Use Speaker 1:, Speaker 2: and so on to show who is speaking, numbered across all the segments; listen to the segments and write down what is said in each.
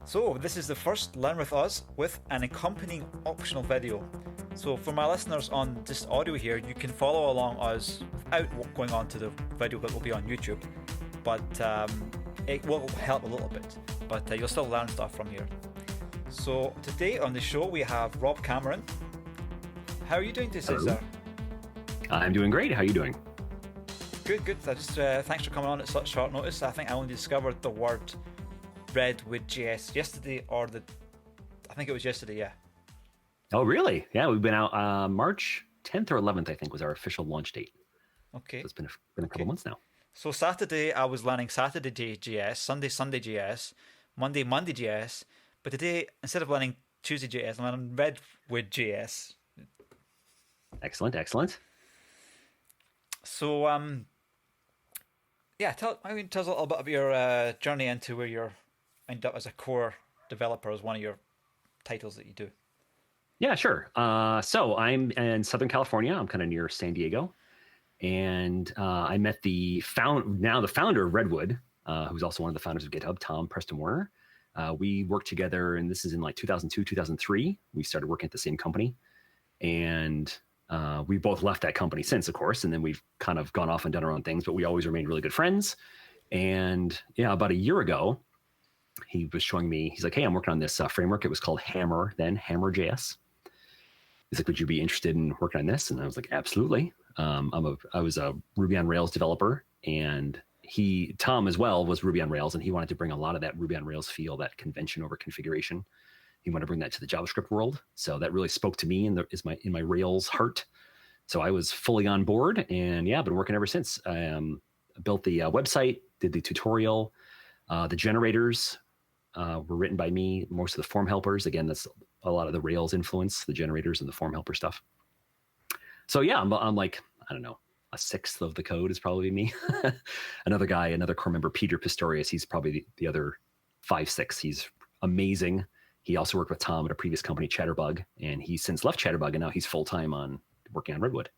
Speaker 1: So this is the first Learn With Us with an accompanying optional video. So for my listeners on just audio here, you can follow along us without going on to the video that will be on YouTube, but it will help a little bit, but you'll still learn stuff from here. So today on the show we have Rob Cameron. How are you doing today, sir?
Speaker 2: I'm doing great. How are you doing?
Speaker 1: Good. I just thanks for coming on at such short notice. I think I only discovered the word Redwood.js yesterday, I think it was yesterday, yeah.
Speaker 2: Oh, really? Yeah, we've been out March 10th or 11th, I think, was our official launch date.
Speaker 1: Okay.
Speaker 2: So it's been a couple months now.
Speaker 1: So Saturday, I was learning Saturday.js, Sunday.js, Monday.js, but today, instead of learning Tuesday.js, I'm learning Redwood.js.
Speaker 2: Excellent.
Speaker 1: So, tell us a little bit of your journey into where you're ended up as a core developer, as one of your titles that you do.
Speaker 2: Yeah, sure. So I'm in Southern California. I'm kind of near San Diego. And I met the founder of Redwood, who's also one of the founders of GitHub, Tom Preston Warner. We worked together, and this is in like 2002, 2003. We started working at the same company. And we both left that company since, of course, and then we've kind of gone off and done our own things, but we always remained really good friends. And about a year ago, he was showing me, he's like, hey, I'm working on this framework. It was called Hammer.js. He's like, would you be interested in working on this? And I was like, absolutely. I was a Ruby on Rails developer, and Tom as well was Ruby on Rails, and he wanted to bring a lot of that Ruby on Rails feel, that convention over configuration. He wanted to bring that to the JavaScript world. So that really spoke to me in my Rails heart. So I was fully on board, and I've been working ever since. I built the website, did the tutorial. The generators were written by me. Most of the form helpers, again, that's a lot of the Rails influence, the generators and the form helper stuff. So I'm like, I don't know, a sixth of the code is probably me. Another core member, Peter Pistorius, he's probably the other 5-6. He's amazing. He also worked with Tom at a previous company, Chatterbug, and he's since left Chatterbug, and now he's full-time on working on Redwood.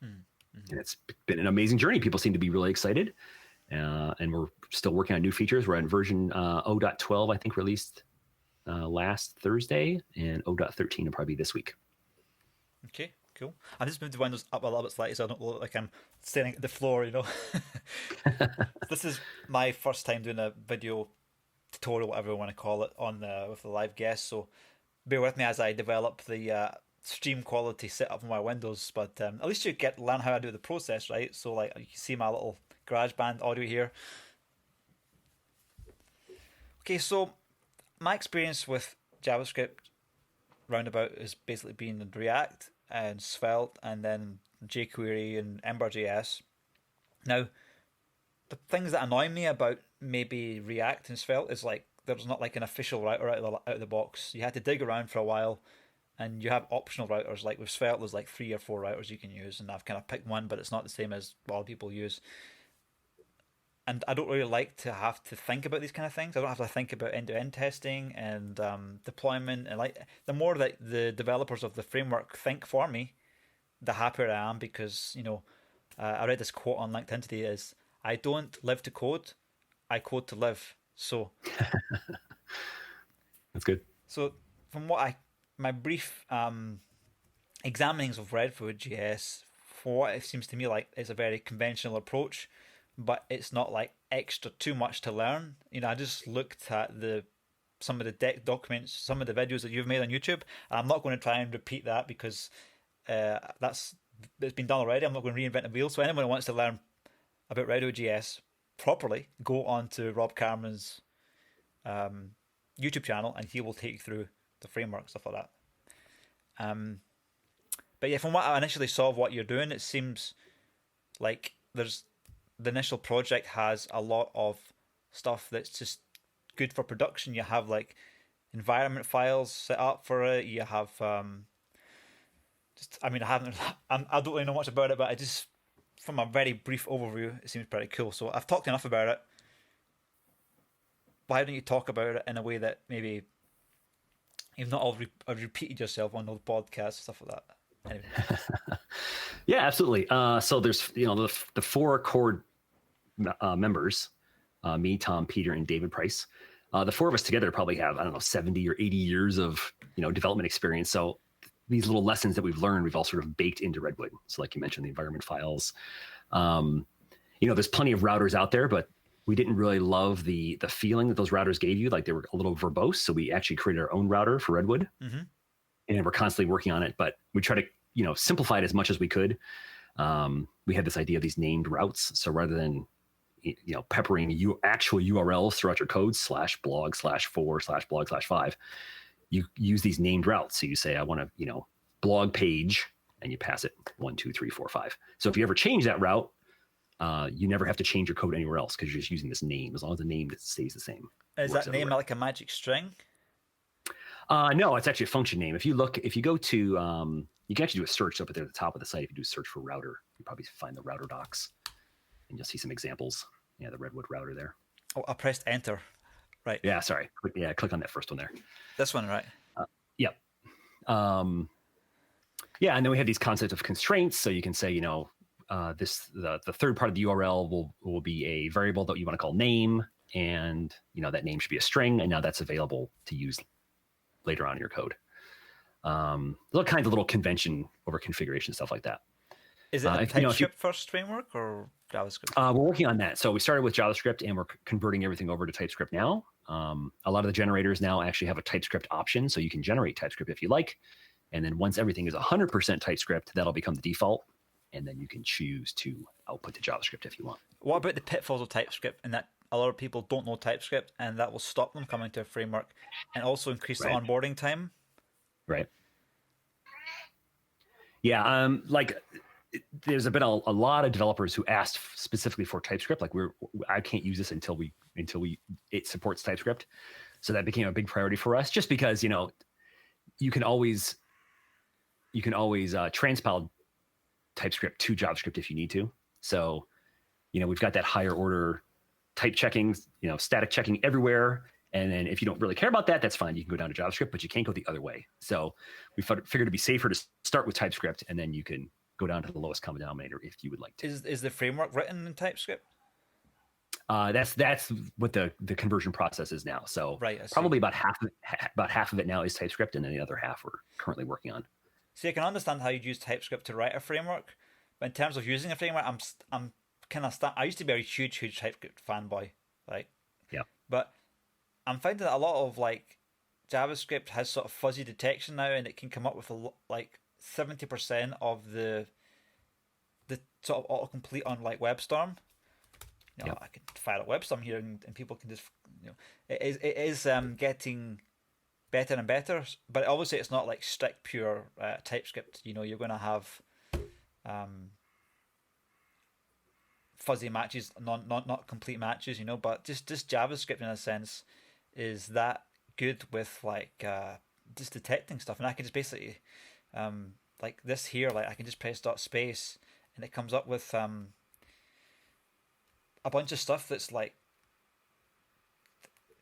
Speaker 2: Mm-hmm. And it's been an amazing journey. People seem to be really excited, and we're still working on new features. We're on version 0.12, I think, released last Thursday, and 0.13 will probably be this week.
Speaker 1: Okay, cool. I just moved the windows up a little bit slightly so I don't look like I'm staring at the floor, This is my first time doing a video tutorial, whatever you want to call it, on with the live guest, so bear with me as I develop the stream quality setup on my windows, but at least you learn how I do the process, right? So like you can see my little GarageBand audio here. Okay, so my experience with JavaScript roundabout has basically been in React and Svelte and then jQuery and Ember.js. Now, the things that annoy me about maybe React and Svelte is like there's not like an official router out of the box. You had to dig around for a while, and you have optional routers. Like with Svelte, there's like 3 or 4 routers you can use, and I've kind of picked one, but it's not the same as what other people use. And I don't really like to have to think about these kind of things. I don't have to think about end-to-end testing and deployment. And like the more that the developers of the framework think for me, the happier I am, because I read this quote on LinkedIn today: "Is I don't live to code, I code to live." So
Speaker 2: that's good.
Speaker 1: So from my brief examinings of Redwood.js, for what it seems to me like is a very conventional approach, but it's not like extra too much to learn. I just looked at some of the deck documents, some of the videos that you've made on YouTube, and I'm not going to try and repeat that because it's been done already. I'm not going to reinvent the wheel. So anyone who wants to learn about Redwood.js properly, go on to Rob Cameron's YouTube channel, and he will take you through the framework, stuff like that. But yeah, from what I initially saw of what you're doing, it seems like the initial project has a lot of stuff that's just good for production. You have like environment files set up for it. You have I don't really know much about it, but I just, from a very brief overview, it seems pretty cool. So I've talked enough about it. Why don't you talk about it in a way that maybe you've not all repeated yourself on the podcast, stuff like that? Anyway.
Speaker 2: Yeah, absolutely. So there's the 4 core members, me, Tom, Peter, and David Price. The four of us together probably have, I don't know, 70 or 80 years of, development experience. So these little lessons that we've learned, we've all sort of baked into Redwood. So like you mentioned, the environment files. There's plenty of routers out there, but we didn't really love the feeling that those routers gave you. Like they were a little verbose. So we actually created our own router for Redwood.
Speaker 1: Mm-hmm.
Speaker 2: And we're constantly working on it, but we try to, simplify it as much as we could. We had this idea of these named routes. So rather than, peppering actual URLs throughout your code /blog/4/blog/5, you use these named routes. So you say, I want to, blog page, and you pass it 1, 2, 3, 4, 5. So if you ever change that route, you never have to change your code anywhere else because you're just using this name. As long as the name stays the same.
Speaker 1: Is that name like a magic string?
Speaker 2: No, it's actually a function name. If you go to, you can actually do a search up at the top of the site. If you do a search for router, you probably find the router docs, and you'll see some examples. Yeah, the Redwood router there.
Speaker 1: Oh, I pressed enter. Right.
Speaker 2: Yeah, sorry. Click on that first one there.
Speaker 1: This one, right?
Speaker 2: Yep. And then we have these concepts of constraints. So you can say, the third part of the URL will be a variable that you want to call name, and that name should be a string, and now that's available to use later on in your code. All kinds of little convention over configuration, stuff like that.
Speaker 1: Is it a TypeScript first framework or JavaScript?
Speaker 2: We're working on that. So we started with JavaScript, and we're converting everything over to TypeScript now. A lot of the generators now actually have a TypeScript option, so you can generate TypeScript if you like. And then once everything is 100% TypeScript, that'll become the default. And then you can choose to output to JavaScript if you want.
Speaker 1: What about the pitfalls of TypeScript, and that a lot of people don't know TypeScript, and that will stop them coming to a framework, and also increase the onboarding time?
Speaker 2: Right. Yeah. There's been a lot of developers who asked specifically for TypeScript. Like I can't use this until it supports TypeScript. So that became a big priority for us, just because, you can always transpile TypeScript to JavaScript if you need to. So, we've got that higher order type checking, static checking everywhere. And then if you don't really care about that, that's fine. You can go down to JavaScript, but you can't go the other way. So we figured it'd be safer to start with TypeScript, and then you can go down to the lowest common denominator if you would like to.
Speaker 1: Is the framework written in TypeScript?
Speaker 2: That's what the conversion process is now. So probably about half of it now is TypeScript, and then the other half we're currently working on.
Speaker 1: See, I can understand how you'd use TypeScript to write a framework, but in terms of using a framework, I'm kind of I used to be a huge TypeScript fanboy, right?
Speaker 2: Yeah.
Speaker 1: But I'm finding that a lot of JavaScript has sort of fuzzy detection now, and it can come up with 70% of the sort of autocomplete on WebStorm. I can fire up WebStorm here, and people can just it is getting better and better. But obviously, it's not like strict pure TypeScript. You're going to have fuzzy matches, not complete matches. But just JavaScript in a sense is that good with just detecting stuff, and I can just basically like this here, I can just press .space, and it comes up with a bunch of stuff that's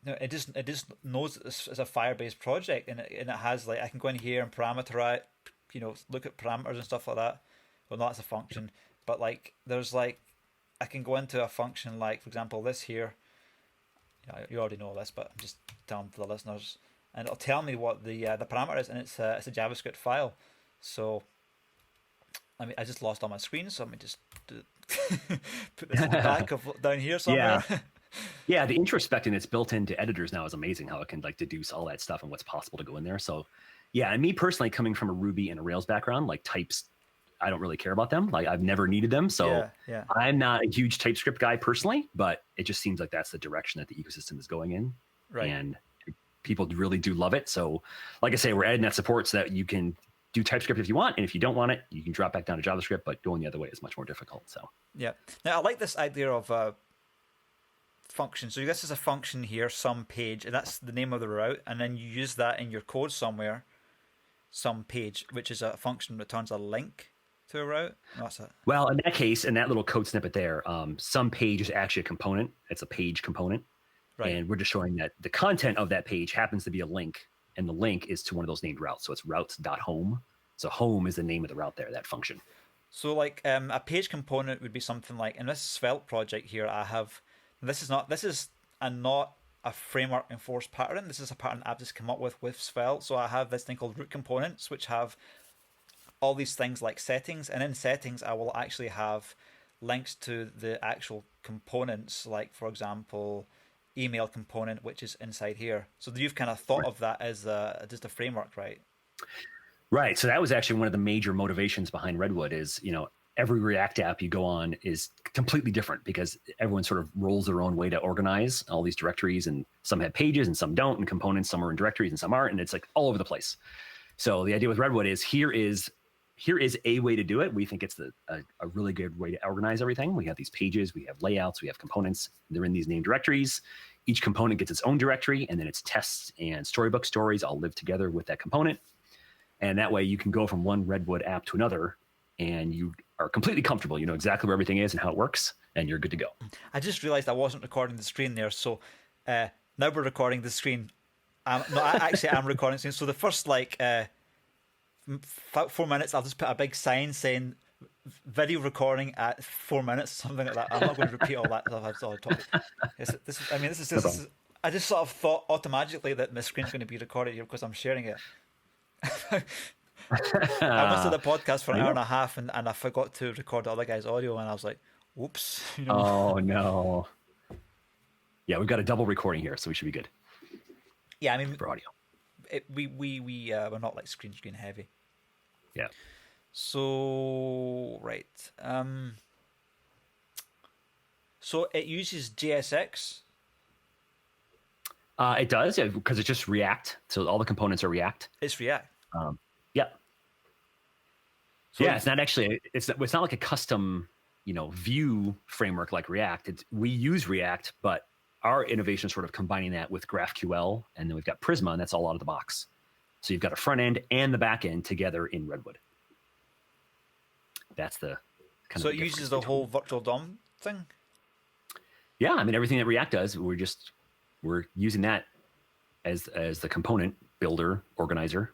Speaker 1: it just knows it's a Firebase project, and it has I can go in here and parameterize, look at parameters and stuff like that. Well, no, that's a function, but there's I can go into a function for example, this here. You already know this, but I'm just telling the listeners, and it'll tell me what the parameter is, and it's a JavaScript file. So, I just lost all my screen, so let me just put this in the back of down here somewhere.
Speaker 2: Yeah, the introspecting that's built into editors now is amazing. How it can deduce all that stuff and what's possible to go in there. So, yeah, and me personally, coming from a Ruby and a Rails background, types, I don't really care about them. I've never needed them. So
Speaker 1: yeah.
Speaker 2: I'm not a huge TypeScript guy personally, but it just seems like that's the direction that the ecosystem is going in.
Speaker 1: Right.
Speaker 2: And people really do love it. So like I say, we're adding that support so that you can do TypeScript if you want. And if you don't want it, you can drop back down to JavaScript, but going the other way is much more difficult. So
Speaker 1: yeah. Now I like this idea of function. So this is a function here, some page, and that's the name of the route. And then you use that in your code somewhere, some page, which is a function that returns a link to a route. That's it.
Speaker 2: Well, in that case, in that little code snippet there, some page is actually a component. It's a page component. Right. And we're just showing that the content of that page happens to be a link, and the link is to one of those named routes. So it's routes.home. So home is the name of the route there, that function.
Speaker 1: So a page component would be something in this Svelte project here, I have, this is a not a framework enforced pattern. This is a pattern I've just come up with Svelte. So I have this thing called root components, which have all these things like settings, and in settings I will actually have links to the actual components, like for example email component, which is inside here. So you've kind of thought of that as just a framework, right?
Speaker 2: Right. So that was actually one of the major motivations behind Redwood is, every React app you go on is completely different because everyone sort of rolls their own way to organize all these directories, and some have pages and some don't, and components, some are in directories and some aren't, and it's like all over the place. So the idea with Redwood is here is a way to do it. We think it's a really good way to organize everything. We have these pages, we have layouts, we have components. They're in these named directories. Each component gets its own directory, and then its tests and storybook stories all live together with that component. And that way you can go from one Redwood app to another, and you are completely comfortable. You know exactly where everything is and how it works, and you're good to go.
Speaker 1: I just realized I wasn't recording the screen there. So now we're recording the screen. I'm recording the screen. So the first 4 minutes, I'll just put a big sign saying video recording at 4 minutes, something like that. I'm not going to repeat all that stuff I've already talked about. This is I just sort of thought automatically that my screen's going to be recorded here because I'm sharing it. I listened to the podcast for an hour and a half, and I forgot to record the other guy's audio, and I was like, whoops.
Speaker 2: Oh, no. Yeah, we've got a double recording here, so we should be good.
Speaker 1: Yeah, I mean,
Speaker 2: for audio.
Speaker 1: We're not like screen heavy.
Speaker 2: Yeah.
Speaker 1: So, right. So it uses JSX?
Speaker 2: It does, because it's just React. So all the components are React.
Speaker 1: It's React.
Speaker 2: Yeah.
Speaker 1: So
Speaker 2: it's not actually, it's not like a custom, view framework like React. We use React, but our innovation is sort of combining that with GraphQL, and then we've got Prisma, and that's all out of the box. So you've got a front end and the back end together in Redwood. That's the kind
Speaker 1: so
Speaker 2: of.
Speaker 1: So it uses the whole virtual DOM thing?
Speaker 2: Yeah, I mean, everything that React does, we're using that as the component builder, organizer.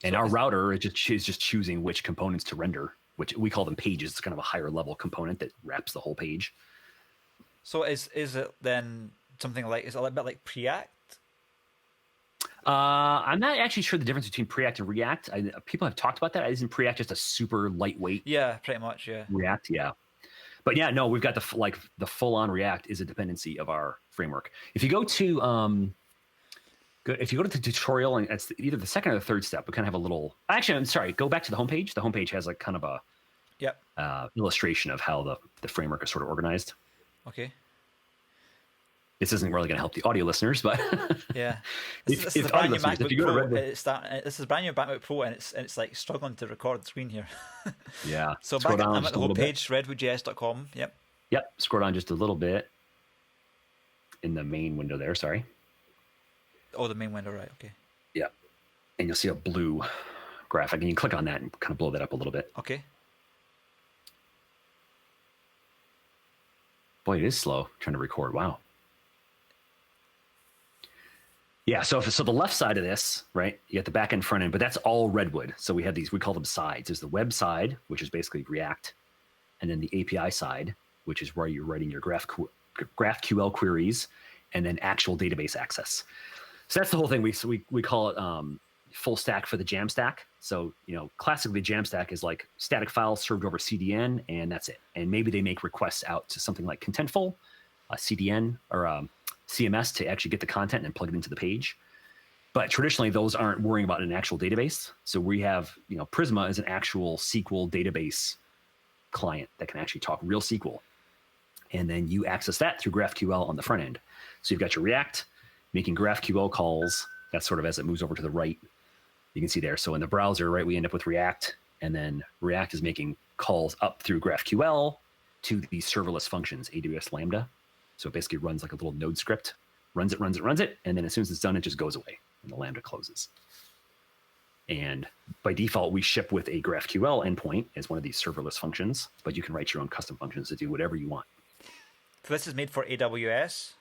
Speaker 2: And our router is just choosing which components to render, which we call them pages. It's kind of a higher level component that wraps the whole page.
Speaker 1: So is it then something like, is it a bit like Preact?
Speaker 2: I'm not actually sure the difference between Preact and React. People have talked about that. Isn't Preact just a super lightweight?
Speaker 1: Yeah, pretty much. Yeah.
Speaker 2: React, yeah. But yeah, no, we've got the full on React is a dependency of our framework. If you go to the tutorial, and it's either the second or the third step, we kind of have a little. Actually, I'm sorry. Go back to the homepage. The homepage has like kind of a illustration of how the framework is sort of organized.
Speaker 1: Okay.
Speaker 2: This isn't really going to help the audio listeners, but
Speaker 1: yeah, this is a brand new MacBook Pro. This is a brand new MacBook Pro, and it's like struggling to record the screen here.
Speaker 2: Yeah.
Speaker 1: So I'm at the homepage, RedwoodJS.com. Yep.
Speaker 2: Yep. Scroll down just a little bit in the main window there. Sorry.
Speaker 1: Oh, the main window, right? Okay.
Speaker 2: Yeah, and you'll see a blue graphic, and you can click on that and kind of blow that up a little bit.
Speaker 1: Okay.
Speaker 2: Boy, it is slow trying to record. Wow. Yeah, so the left side of this, right, you got the back end, front end, but that's all Redwood. So we have these, we call them sides. There's the web side, which is basically React, and then the API side, which is where you're writing your GraphQL queries, and then actual database access. So that's the whole thing. We call it full stack for the Jamstack. So, classically Jamstack is like static files served over CDN, and that's it. And maybe they make requests out to something like Contentful, CDN, or CMS to actually get the content and plug it into the page. But traditionally, those aren't worrying about an actual database. So we have, Prisma is an actual SQL database client that can actually talk real SQL. And then you access that through GraphQL on the front end. So you've got your React making GraphQL calls. That's sort of as it moves over to the right. You can see there. So in the browser, right, we end up with React, and then React is making calls up through GraphQL to these serverless functions, AWS Lambda. So it basically runs like a little node script, runs it, and then as soon as it's done, it just goes away, and the Lambda closes. And by default, we ship with a GraphQL endpoint as one of these serverless functions, but you can write your own custom functions to do whatever you want.
Speaker 1: So this is made for AWS?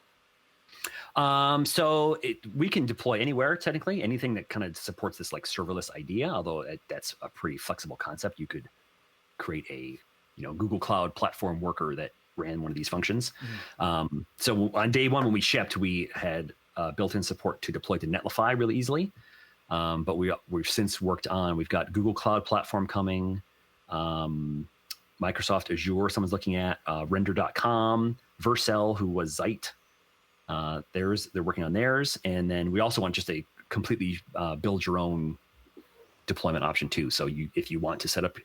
Speaker 2: So we can deploy anywhere, technically, anything that kind of supports this like serverless idea, although that's a pretty flexible concept. You could create a Google Cloud platform worker that ran one of these functions. So on day one, when we shipped, we had built-in support to deploy to Netlify really easily. But we've since worked on, we've got Google Cloud Platform coming, Microsoft Azure, someone's looking at, render.com, Vercel, who was Zeit. They're working on theirs. And then we also want just a completely build your own deployment option too. So if you want to set up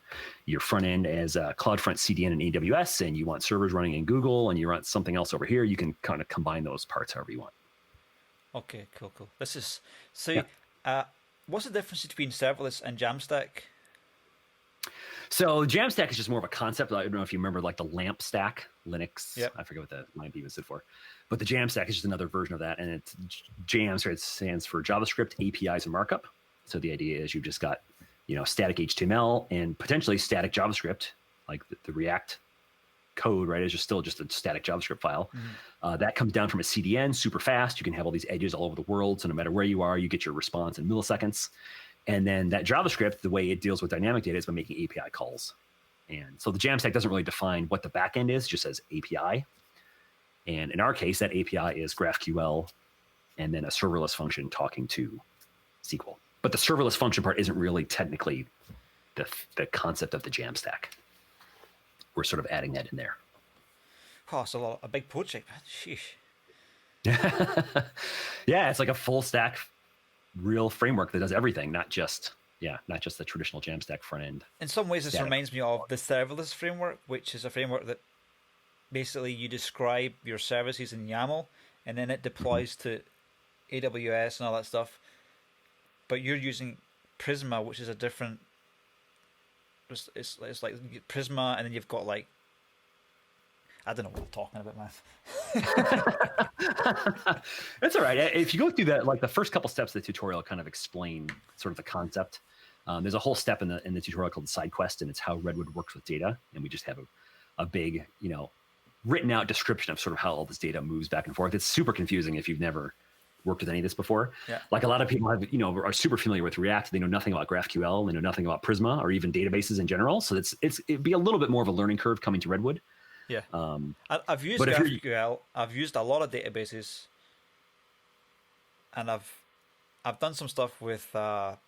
Speaker 2: your front end as a CloudFront CDN in AWS, and you want servers running in Google, and you want something else over here, you can kind of combine those parts however you want.
Speaker 1: Okay, cool. This is so. Yeah. What's the difference between serverless and Jamstack?
Speaker 2: So Jamstack is just more of a concept. I don't know if you remember like the LAMP stack, Linux.
Speaker 1: Yep.
Speaker 2: I forget what that might be stood for. But the Jamstack is just another version of that. And it's JAM stands for JavaScript, APIs, and markup. So the idea is you've just got, static HTML and potentially static JavaScript, like the React code, right? Is just still just a static JavaScript file. That comes down from a CDN super fast. You can have all these edges all over the world. So no matter where you are, you get your response in milliseconds. And then that JavaScript, the way it deals with dynamic data is by making API calls. And so the Jamstack doesn't really define what the backend is, just says API. And in our case, that API is GraphQL and then a serverless function talking to SQL. But the serverless function part isn't really technically the concept of the Jamstack. We're sort of adding that in there.
Speaker 1: Oh, it's a big project, man. Sheesh.
Speaker 2: Yeah, it's like a full stack real framework that does everything, not just the traditional Jamstack front end.
Speaker 1: In some ways, this reminds me of the serverless framework, which is a framework that basically you describe your services in YAML, and then it deploys to AWS and all that stuff. But you're using Prisma, which is a different. It's like Prisma, and then you've got like. I don't know what I'm talking about, man.
Speaker 2: That's all right. If you go through that, like the first couple steps of the tutorial kind of explain sort of the concept. There's a whole step in the tutorial called the side quest, and it's how Redwood works with data. And we just have a big, written out description of sort of how all this data moves back and forth. It's super confusing if you've never worked with any of this before. Yeah. Like a lot of people are super familiar with React. They know nothing about GraphQL. They know nothing about Prisma or even databases in general. So it'd be a little bit more of a learning curve coming to Redwood.
Speaker 1: Yeah, I've used GraphQL. I've used a lot of databases, and I've done some stuff with Lambda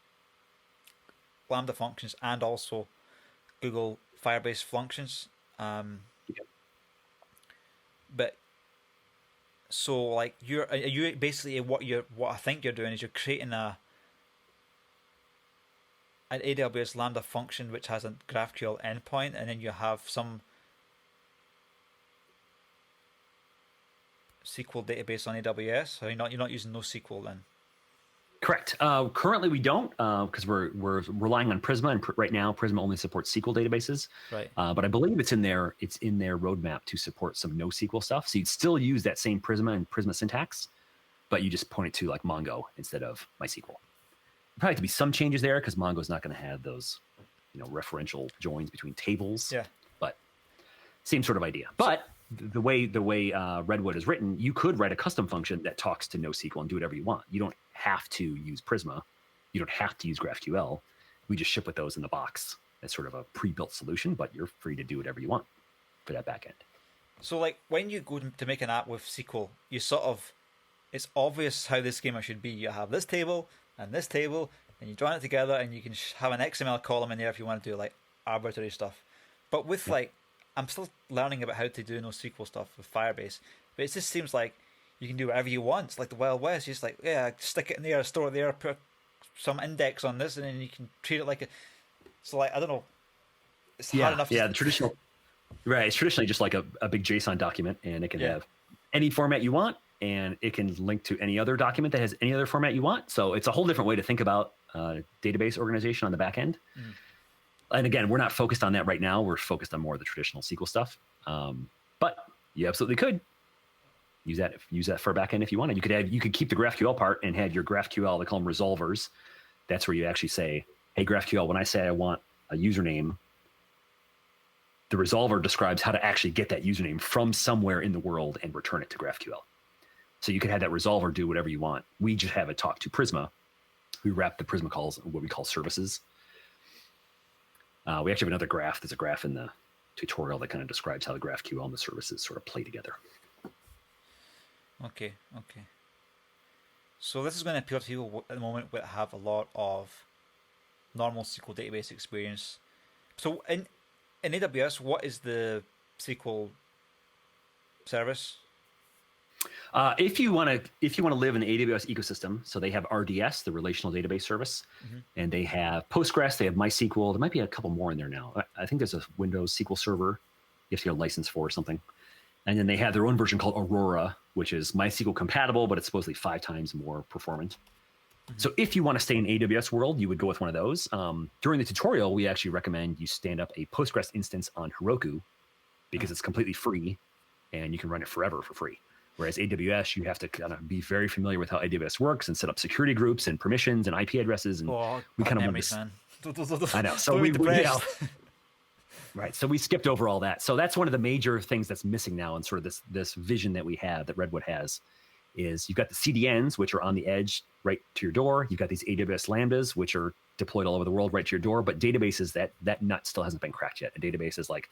Speaker 1: functions and also Google Firebase functions. But so like you basically what I think you're doing is you're creating an AWS Lambda function which has a GraphQL endpoint, and then you have some SQL database on AWS. So you're not using NoSQL then?
Speaker 2: Correct. Currently we don't because we're relying on Prisma, and right now Prisma only supports SQL databases.
Speaker 1: Right.
Speaker 2: But I believe it's in their roadmap to support some NoSQL stuff. So you'd still use that same Prisma and Prisma syntax, but you just point it to like Mongo instead of MySQL. Probably to be some changes there because Mongo's not going to have those, referential joins between tables.
Speaker 1: Yeah.
Speaker 2: But same sort of idea. But the way Redwood is written, you could write a custom function that talks to NoSQL and do whatever you want. You don't have to use Prisma. You don't have to use GraphQL. We just ship with those in the box as sort of a pre-built solution, but you're free to do whatever you want for that backend.
Speaker 1: So like when you go to make an app with SQL, it's obvious how the schema should be. You have this table, and you join it together, and you can have an XML column in there if you want to do like arbitrary stuff. But with I'm still learning about how to do NoSQL stuff with Firebase, but it just seems like you can do whatever you want. It's like the Wild West. You're just like, stick it in there, store it there, put some index on this, and then you can treat it like a. So like, I don't know. It's hard enough.
Speaker 2: Yeah, the traditional. Right, it's traditionally just like a big JSON document, and it can have any format you want, and it can link to any other document that has any other format you want. So it's a whole different way to think about database organization on the back end. And again, we're not focused on that right now. We're focused on more of the traditional SQL stuff. But you absolutely could use that for a backend if you wanted. You could keep the GraphQL part and have your GraphQL, they call them resolvers. That's where you actually say, hey, GraphQL, when I say I want a username, the resolver describes how to actually get that username from somewhere in the world and return it to GraphQL. So you could have that resolver do whatever you want. We just have it talk to Prisma. We wrap the Prisma calls what we call services. We actually have another graph. There's a graph in the tutorial that kind of describes how the GraphQL and the services sort of play together.
Speaker 1: Okay. So this is going to appeal to people at the moment that have a lot of normal SQL database experience. So in AWS, what is the SQL service?
Speaker 2: If you want to live in the AWS ecosystem, so they have RDS, the relational database service, and they have Postgres, they have MySQL. There might be a couple more in there now. I think there's a Windows SQL Server you have to get a license for or something. And then they have their own version called Aurora, which is MySQL compatible, but it's supposedly 5 times more performant. So if you want to stay in AWS world, you would go with one of those. During the tutorial, we actually recommend you stand up a Postgres instance on Heroku because it's completely free and you can run it forever for free. Whereas AWS, you have to kind of be very familiar with how AWS works and set up security groups and permissions and IP addresses. And we kind of went this. I know. So right. So we skipped over all that. So that's one of the major things that's missing now in sort of this vision that we have, that Redwood has, is you've got the CDNs, which are on the edge right to your door. You've got these AWS Lambdas, which are deployed all over the world right to your door. But databases, that nut still hasn't been cracked yet. A database is like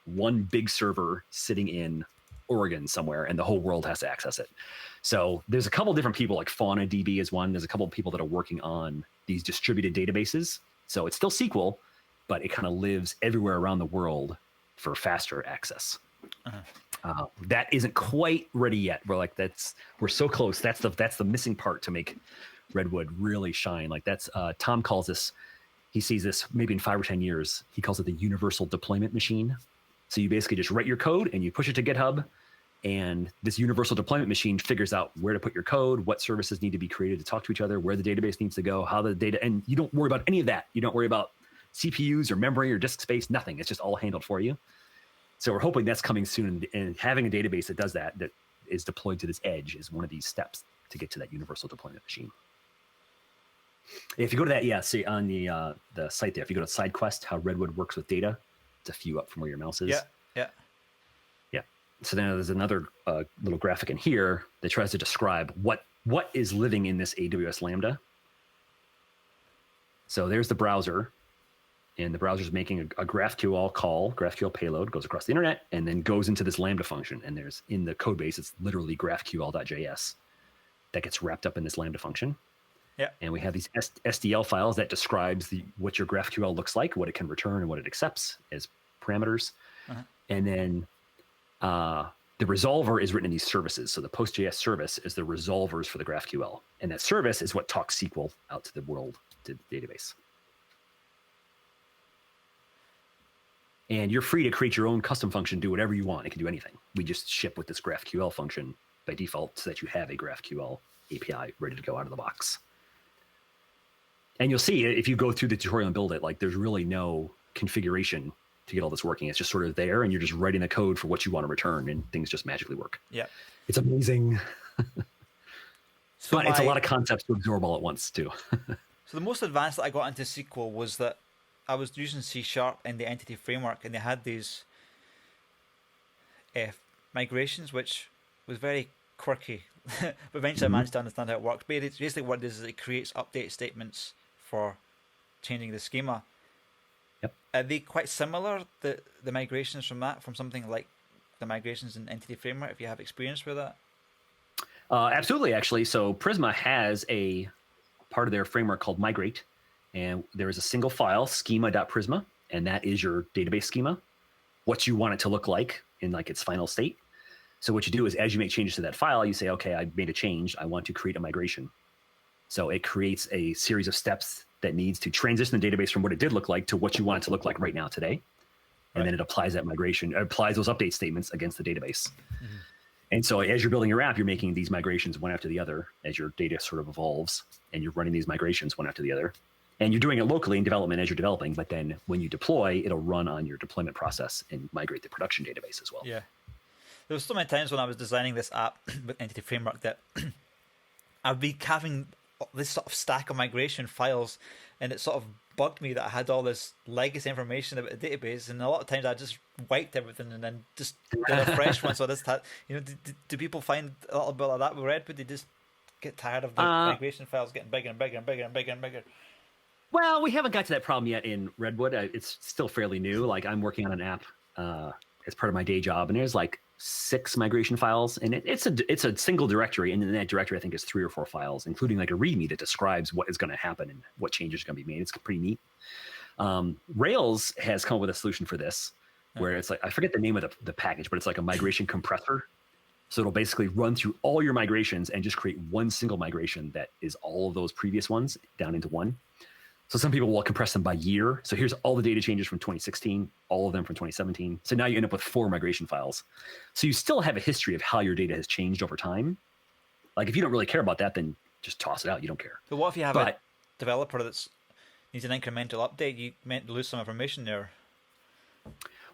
Speaker 2: one big server sitting in Oregon somewhere, and the whole world has to access it. So there's a couple different people, like FaunaDB is one. There's a couple of people that are working on these distributed databases. So it's still SQL, but it kind of lives everywhere around the world for faster access. That isn't quite ready yet. We're so close. That's the missing part to make Redwood really shine. Like that's Tom calls this. He sees this maybe in 5 or 10 years. He calls it the universal deployment machine. So you basically just write your code and you push it to GitHub, and this universal deployment machine figures out where to put your code, what services need to be created to talk to each other, where the database needs to go, how the data, and you don't worry about any of that. You don't worry about CPUs or memory or disk space, nothing. It's just all handled for you. So we're hoping that's coming soon, and having a database that does that is deployed to this edge is one of these steps to get to that universal deployment machine. If you go to that, see on the site there, if you go to SideQuest, how Redwood works with data, it's a few up from where your mouse is.
Speaker 1: Yeah.
Speaker 2: So then there's another little graphic in here that tries to describe what is living in this AWS Lambda. So there's the browser, and the browser is making a GraphQL call, GraphQL payload, goes across the internet, and then goes into this Lambda function. And there's in the code base, it's literally GraphQL.js that gets wrapped up in this Lambda function.
Speaker 1: Yeah.
Speaker 2: And we have these SDL files that describes what your GraphQL looks like, what it can return, and what it accepts as parameters. And then the resolver is written in these services. So the PostJS service is the resolvers for the GraphQL. And that service is what talks SQL out to the world, to the database. And you're free to create your own custom function, do whatever you want. It can do anything. We just ship with this GraphQL function by default so that you have a GraphQL API ready to go out of the box. And you'll see if you go through the tutorial and build it, like there's really no configuration to get all this working. It's just sort of there, and you're just writing the code for what you want to return, and things just magically work.
Speaker 1: Yeah.
Speaker 2: It's amazing. But it's a lot of concepts to absorb all at once, too.
Speaker 1: So the most advanced that I got into SQL was that I was using C# in the entity framework, and they had these migrations, which was very quirky. But eventually I managed to understand how it works. But it's basically what it is it creates update statements for changing the schema.
Speaker 2: Yep.
Speaker 1: Are they quite similar, the migrations from something like the migrations in entity framework, if you have experience with that?
Speaker 2: Absolutely, actually. So Prisma has a part of their framework called Migrate, and there is a single file, schema.prisma, and that is your database schema, what you want it to look like in like its final state. So what you do is as you make changes to that file, you say, okay, I made a change. I want to create a migration. So it creates a series of steps that needs to transition the database from what it did look like to what you want it to look like right now today. And then it applies that migration, applies those update statements against the database. And so as you're building your app, you're making these migrations one after the other as your data sort of evolves, and you're running these migrations one after the other. And you're doing it locally in development as you're developing, but then when you deploy, it'll run on your deployment process and migrate the production database as well.
Speaker 1: Yeah. There was so many times when I was designing this app with Entity Framework that I'd be having this sort of stack of migration files, and it sort of bugged me that I had all this legacy information about the database, and a lot of times I just wiped everything and then just did a fresh one. So this, do people find a little bit like that with Redwood? They just get tired of the migration files getting bigger and bigger and bigger and bigger and bigger.
Speaker 2: Well, we haven't got to that problem yet in Redwood. It's still fairly new. Like I'm working on an app as part of my day job, and there's like 6 migration files, and it's a single directory, and in that directory I think is 3 or 4 files, including like a README that describes what is going to happen and what changes are going to be made. It's pretty neat. Rails has come up with a solution for this, where it's like, I forget the name of the package, but it's like a migration compressor. So it'll basically run through all your migrations and just create one single migration that is all of those previous ones down into one. So some people will compress them by year. So here's all the data changes from 2016, all of them from 2017. So now you end up with 4 migration files. So you still have a history of how your data has changed over time. Like if you don't really care about that, then just toss it out. You don't care.
Speaker 1: So what if you have a developer that's needs an incremental update? You meant to lose some information there.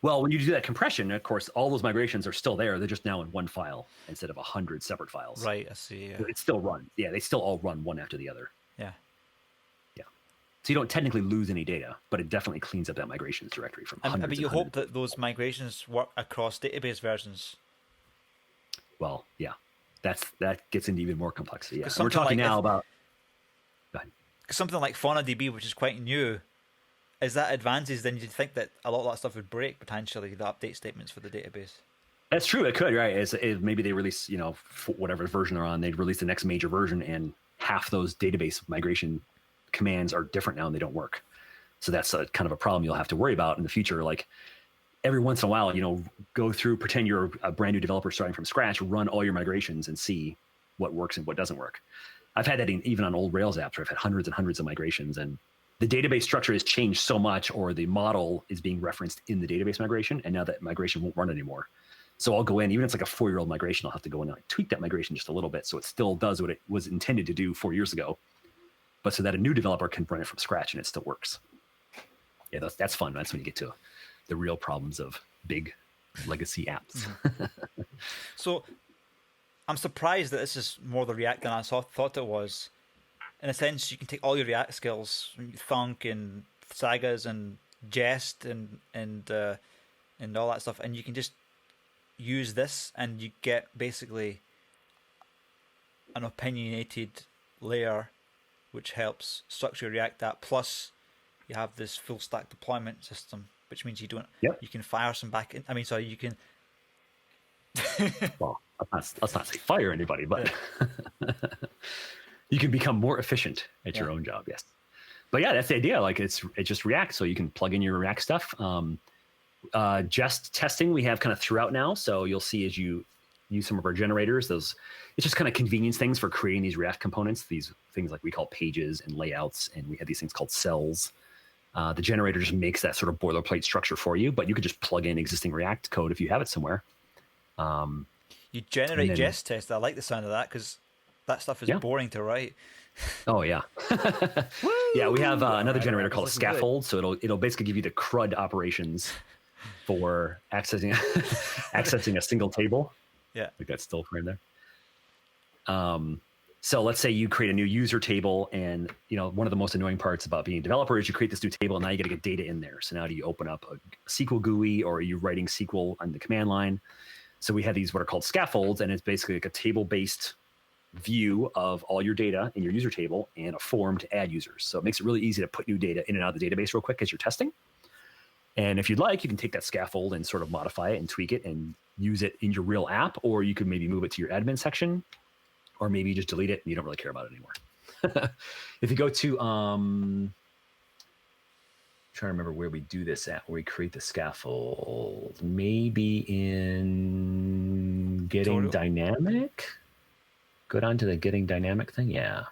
Speaker 2: Well, when you do that compression, of course, all those migrations are still there. They're just now in one file instead of 100 separate files.
Speaker 1: Right, I see. Yeah.
Speaker 2: It still runs. Yeah, they still all run one after the other.
Speaker 1: Yeah.
Speaker 2: So you don't technically lose any data, but it definitely cleans up that migrations directory from hundreds.
Speaker 1: But you hope that those migrations work across database versions.
Speaker 2: Well, yeah, that gets into even more complexity. Yeah,
Speaker 1: we're talking
Speaker 2: now about. Go ahead.
Speaker 1: Something like FaunaDB, which is quite new, as that advances, then you'd think that a lot of that stuff would break potentially, the update statements for the database.
Speaker 2: That's true. It could, right? Maybe they release, whatever version they're on, they'd release the next major version, and half those database migration commands are different now and they don't work. So that's a kind of a problem you'll have to worry about in the future. Like every once in a while, go through, pretend you're a brand new developer starting from scratch, run all your migrations and see what works and what doesn't work. I've had that even on old Rails apps where I've had hundreds and hundreds of migrations, and the database structure has changed so much, or the model is being referenced in the database migration, and now that migration won't run anymore. So I'll go in, even if it's like a 4-year-old migration, I'll have to go in and tweak that migration just a little bit so it still does what it was intended to do 4 years ago, but so that a new developer can run it from scratch and it still works. Yeah, that's fun. That's when you get to the real problems of big legacy apps.
Speaker 1: Mm-hmm. So I'm surprised that this is more the React than I thought it was. In a sense, you can take all your React skills, Thunk and Sagas and Jest and all that stuff, and you can just use this, and you get basically an opinionated layer which helps structure your React app. Plus, you have this full stack deployment system, which means you don't.
Speaker 2: Yep.
Speaker 1: You can fire some back. You can.
Speaker 2: Well, let's not say fire anybody, but you can become more efficient at your own job. Yes, but yeah, that's the idea. Like it's just React, so you can plug in your React stuff. Jest testing we have kind of throughout now, so you'll see as you use some of our generators, it's just kind of convenience things for creating these React components, these things like we call pages and layouts, and we have these things called cells. The generator just makes that sort of boilerplate structure for you, but you could just plug in existing React code if you have it somewhere.
Speaker 1: You generate Jest tests. I like the sound of that because that stuff is boring to write.
Speaker 2: Oh yeah. Yeah, we have another generator called a Scaffolds, so it'll basically give you the CRUD operations for accessing a single table.
Speaker 1: Yeah,
Speaker 2: I think that's still framed there. So let's say you create a new user table, and one of the most annoying parts about being a developer is you create this new table, and now you got to get data in there. So now do you open up a SQL GUI, or are you writing SQL on the command line? So we have these what are called scaffolds, and it's basically like a table-based view of all your data in your user table and a form to add users. So it makes it really easy to put new data in and out of the database real quick as you're testing. And if you'd like, you can take that scaffold and sort of modify it and tweak it and use it in your real app, or you could maybe move it to your admin section, or maybe just delete it and you don't really care about it anymore. If you go to, I'm trying to remember where we do this at, where we create the scaffold, maybe in Getting Dynamic. Go down to the Getting Dynamic thing. Yeah.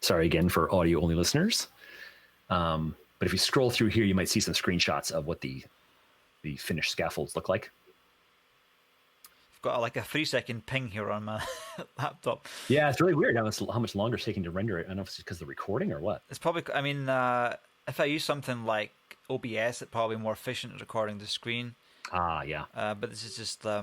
Speaker 2: Sorry again for audio only listeners. But if you scroll through here, you might see some screenshots of what the finished scaffolds look like.
Speaker 1: I've got like a 3-second ping here on my laptop.
Speaker 2: Yeah, it's really weird how much longer it's taking to render it. I don't know if it's because of the recording or what.
Speaker 1: It's probably, if I use something like OBS, it's probably more efficient at recording the screen.
Speaker 2: Yeah.
Speaker 1: But this is just... So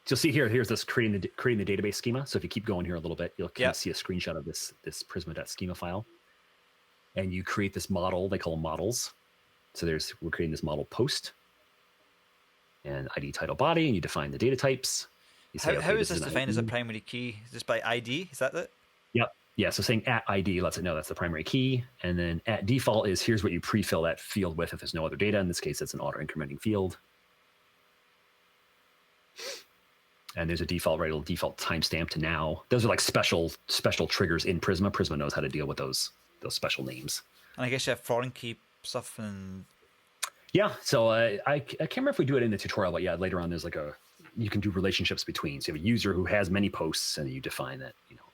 Speaker 2: you'll see here's this creating the database schema. So if you keep going here a little bit, you'll kind of see a screenshot of this Prisma.schema file. And you create this model, they call them models. So we're creating this model post and ID title body, and you define the data types. You say,
Speaker 1: how is this defined as a primary key? Is this by ID? Is that it?
Speaker 2: Yep. Yeah, so saying at ID lets it know that's the primary key. And then at default is here's what you pre-fill that field with if there's no other data. In this case, it's an auto-incrementing field. And there's a default, right? It'll default timestamp to now. Those are like special triggers in Prisma. Prisma knows how to deal with those special names.
Speaker 1: And I guess you have foreign key stuff and...
Speaker 2: Yeah, so I can't remember if we do it in the tutorial, but yeah, later on there's like you can do relationships between. So you have a user who has many posts, and you define that,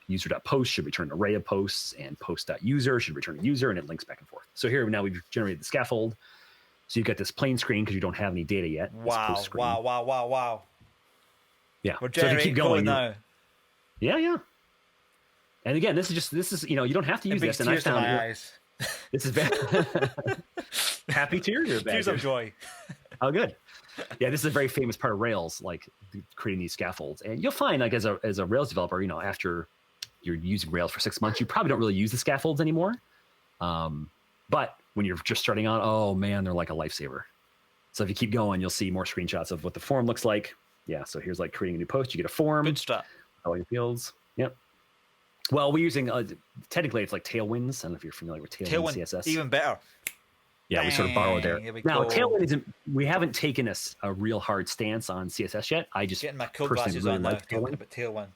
Speaker 2: user.post should return an array of posts, and post.user should return a user, and it links back and forth. So here now we've generated the scaffold. So you've got this plain screen because you don't have any data yet.
Speaker 1: Wow.
Speaker 2: Yeah.
Speaker 1: We're generating
Speaker 2: so keep going
Speaker 1: now.
Speaker 2: Yeah. And again, this is you don't have to use this. And I found
Speaker 1: my eyes.
Speaker 2: This is bad. Happy tears.
Speaker 1: Tears of joy.
Speaker 2: Oh, good. Yeah, this is a very famous part of Rails, like creating these scaffolds. And you'll find, like as a Rails developer, after you're using Rails for 6 months, you probably don't really use the scaffolds anymore. But when you're just starting out, oh man, they're like a lifesaver. So if you keep going, you'll see more screenshots of what the form looks like. Yeah, so here's like creating a new post. You get a form.
Speaker 1: Good stuff.
Speaker 2: All your fields. Yep. Well, we're using technically it's like Tailwinds. I don't know if you're familiar with Tailwind CSS.
Speaker 1: Even better.
Speaker 2: Yeah, we sort of borrowed there. Now,
Speaker 1: go.
Speaker 2: Tailwind isn't. We haven't taken a real hard stance on CSS yet. I just
Speaker 1: getting my cold
Speaker 2: personally
Speaker 1: glasses
Speaker 2: really
Speaker 1: on now.
Speaker 2: like
Speaker 1: Talking
Speaker 2: Tailwind.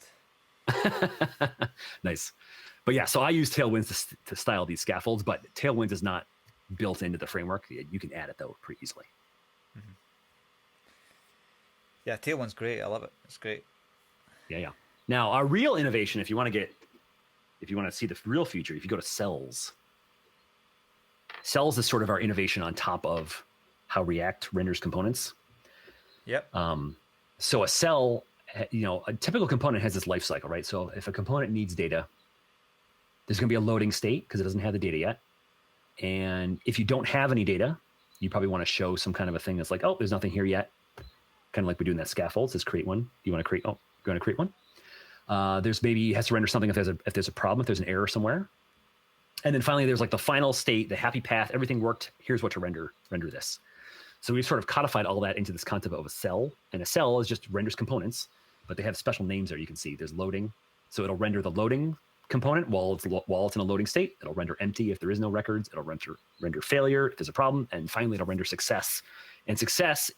Speaker 1: about Tailwind.
Speaker 2: Nice, but yeah. So I use Tailwinds to style these scaffolds, but Tailwind is not built into the framework. You can add it though pretty easily.
Speaker 1: Mm-hmm. Yeah, Tailwind's great. I love it. It's great.
Speaker 2: Yeah. Now, our real innovation, if you want to see the real future, if you go to cells. Cells is sort of our innovation on top of how React renders components.
Speaker 1: Yep.
Speaker 2: So a cell, a typical component has this life cycle, right? So if a component needs data, there's going to be a loading state because it doesn't have the data yet. And if you don't have any data, you probably want to show some kind of a thing that's like, oh, there's nothing here yet. Kind of like we do in that scaffold. Says create one. You want to create? Oh, you're going to create one. There's maybe it has to render something if there's a problem, if there's an error somewhere. And then finally, there's like the final state, the happy path, everything worked. Here's what to render this. So we've sort of codified all that into this concept of a cell. And a cell is just renders components, but they have special names there. You can see there's loading. So it'll render the loading component while it's in a loading state. It'll render empty if there is no records. It'll render failure if there's a problem. And finally, it'll render success. And success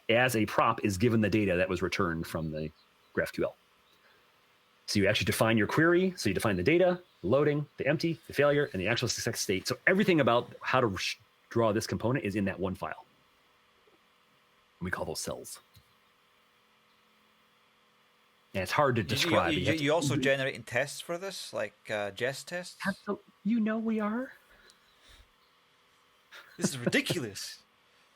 Speaker 2: as a prop is given the data that was returned from the GraphQL. So you actually define your query. So you define the data, the loading, the empty, the failure, and the actual success state. So everything about how to draw this component is in that one file. And we call those cells. And it's hard to describe.
Speaker 1: You also generating tests for this, like jest tests?
Speaker 2: We are.
Speaker 1: This is ridiculous.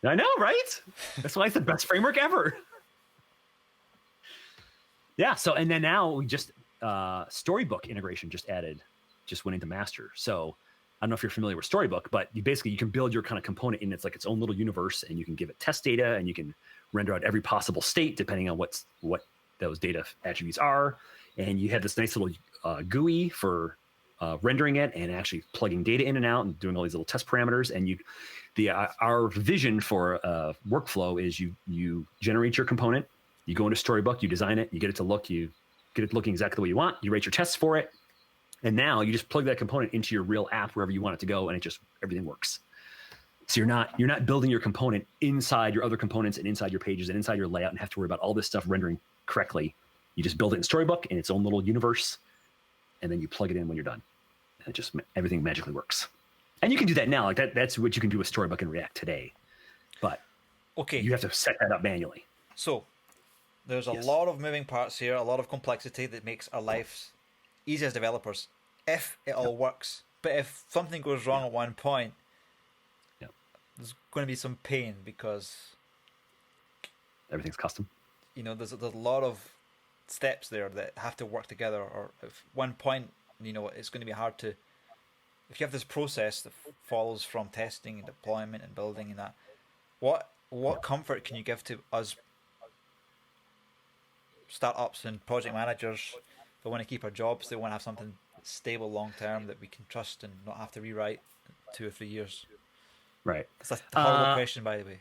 Speaker 2: I know, right? That's why it's the best framework ever. Yeah. So, and then now we just Storybook integration just went into master. So I don't know if you're familiar with Storybook, but you can build your kind of component in its own little universe, and you can give it test data, and you can render out every possible state depending on what those data attributes are. And you have this nice little GUI for rendering it and actually plugging data in and out and doing all these little test parameters. And our vision for workflow is you generate your component, you go into Storybook, you design it, you get it to look, you get it looking exactly the way you want, you write your tests for it, and now you just plug that component into your real app wherever you want it to go, and everything works. So you're not building your component inside your other components and inside your pages and inside your layout and have to worry about all this stuff rendering correctly. You just build it in Storybook in its own little universe, and then you plug it in when you're done. And everything magically works. And you can do that now. Like that's what you can do with Storybook and React today. But you have to set that up manually.
Speaker 1: So there's a lot of moving parts here, a lot of complexity that makes our lives easy as developers if it all works. But if something goes wrong at one point, there's going to be some pain because
Speaker 2: everything's custom.
Speaker 1: There's a lot of steps there that have to work together. Or if one point, it's going to be hard to. If you have this process that follows from testing and deployment and building and that, what comfort can you give to us startups and project managers that want to keep our jobs? They want to have something stable long term that we can trust and not have to rewrite in 2 or 3 years.
Speaker 2: Right.
Speaker 1: That's a horrible question, by the way.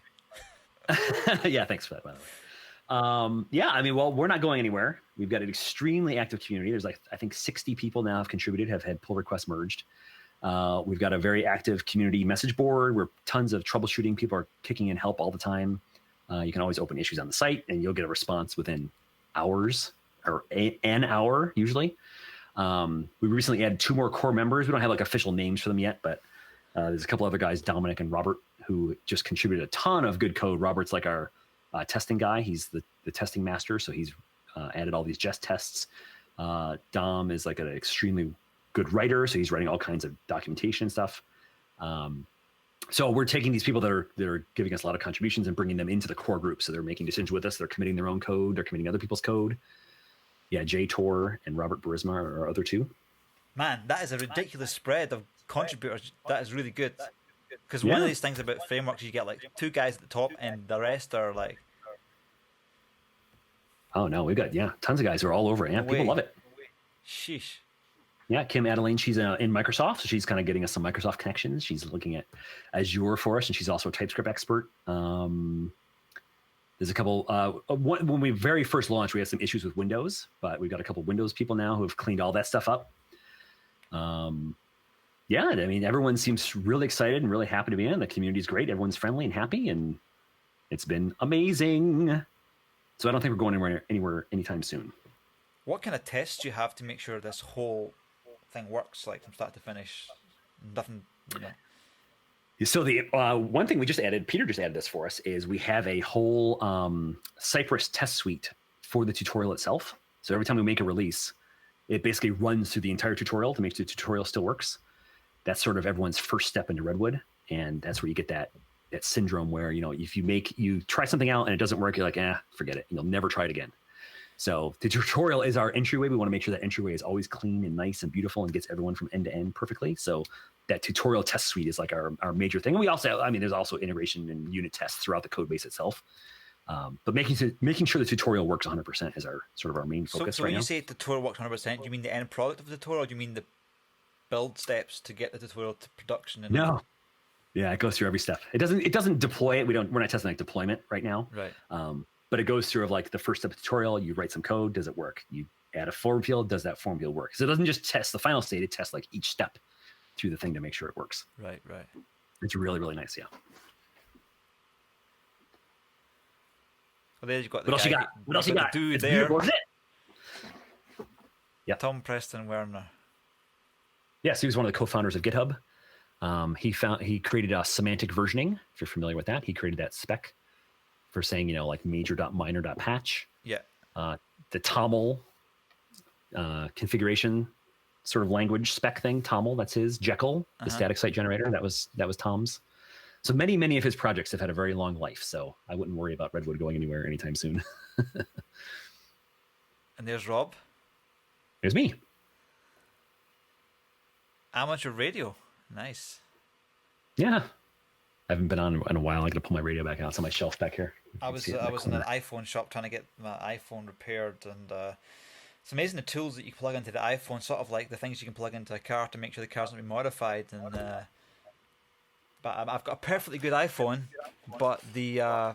Speaker 2: Yeah, thanks for that, by the Yeah, I mean, well, we're not going anywhere. We've got an extremely active community. There's like, I think 60 people now have contributed, have had pull requests merged. We've got a very active community message board where tons of troubleshooting people are kicking in help all the time. You can always open issues on the site and you'll get a response within hours or an hour usually. We recently added 2 more core members. We don't have like official names for them yet, but there's a couple other guys, Dominic and Robert, who just contributed a ton of good code. Robert's like our testing guy. He's the testing master. So he's added all these jest tests. Dom is like an extremely good writer. So he's writing all kinds of documentation stuff. So we're taking these people that are giving us a lot of contributions and bringing them into the core group. So they're making decisions with us. They're committing their own code. They're committing other people's code. Yeah, Jay Tor and Robert Barisma are our other 2.
Speaker 1: Man, that is a ridiculous spread of contributors. That is really good. Because one of these things about frameworks, you get like 2 guys at the top and the rest are like...
Speaker 2: Oh, no, we've got, tons of guys who are all over it. Yeah, people love it.
Speaker 1: Sheesh.
Speaker 2: Yeah, Kim Adeline, she's in Microsoft, so she's kind of getting us some Microsoft connections. She's looking at Azure for us, and she's also a TypeScript expert. There's a couple, when we very first launched, we had some issues with Windows, but we've got a couple Windows people now who have cleaned all that stuff up. Yeah, I mean, everyone seems really excited and really happy to be in. The community's great. Everyone's friendly and happy, and it's been amazing. So I don't think we're going anywhere anytime soon.
Speaker 1: What kind of tests do you have to make sure this whole thing works, like from start to finish? Nothing, you know.
Speaker 2: So the one thing we just added, Peter just added this for us, is we have a whole Cypress test suite for the tutorial itself. So every time we make a release, it basically runs through the entire tutorial to make sure the tutorial still works. That's sort of everyone's first step into Redwood, and that's where you get that syndrome where, you know, if you try something out and it doesn't work, you're like, forget it. You'll never try it again. So the tutorial is our entryway. We want to make sure that entryway is always clean and nice and beautiful and gets everyone from end to end perfectly. So that tutorial test suite is like our major thing. And we also, I mean, there's also integration and unit tests throughout the code base itself. But making sure the tutorial works 100% is our sort of our main focus.
Speaker 1: So when you say tutorial works 100%, do you mean the end product of the tutorial, or do you mean the build steps to get the tutorial to production? And
Speaker 2: no. Yeah, it goes through every step. It doesn't deploy it. We're not testing like deployment right now.
Speaker 1: Right.
Speaker 2: But it goes through of like the first step of the tutorial. You write some code. Does it work? You add a form field. Does that form field work? So it doesn't just test the final state. It tests like each step through the thing to make sure it works.
Speaker 1: Right.
Speaker 2: It's really, really nice. Yeah.
Speaker 1: Well, there you've got
Speaker 2: What else you got? What else you got?
Speaker 1: Dude, there.
Speaker 2: Yeah.
Speaker 1: Tom Preston Werner.
Speaker 2: Yes, he was one of the co-founders of GitHub. He created a semantic versioning. If you're familiar with that, he created that spec for saying, you know, like major.minor.patch.
Speaker 1: Yeah.
Speaker 2: The TOML configuration sort of language spec thing. TOML, that's his. Jekyll, the static site generator, that was Tom's. So many of his projects have had a very long life. So I wouldn't worry about Redwood going anywhere anytime soon.
Speaker 1: And there's Rob.
Speaker 2: There's me.
Speaker 1: Amateur radio. Nice.
Speaker 2: Yeah. I haven't been on in a while. I got to pull my radio back out. It's on my shelf back here.
Speaker 1: I was in an iPhone shop trying to get my iPhone repaired, and it's amazing the tools that you plug into the iPhone, sort of like the things you can plug into a car to make sure the car's not been modified. And but I've got a perfectly good iPhone, but the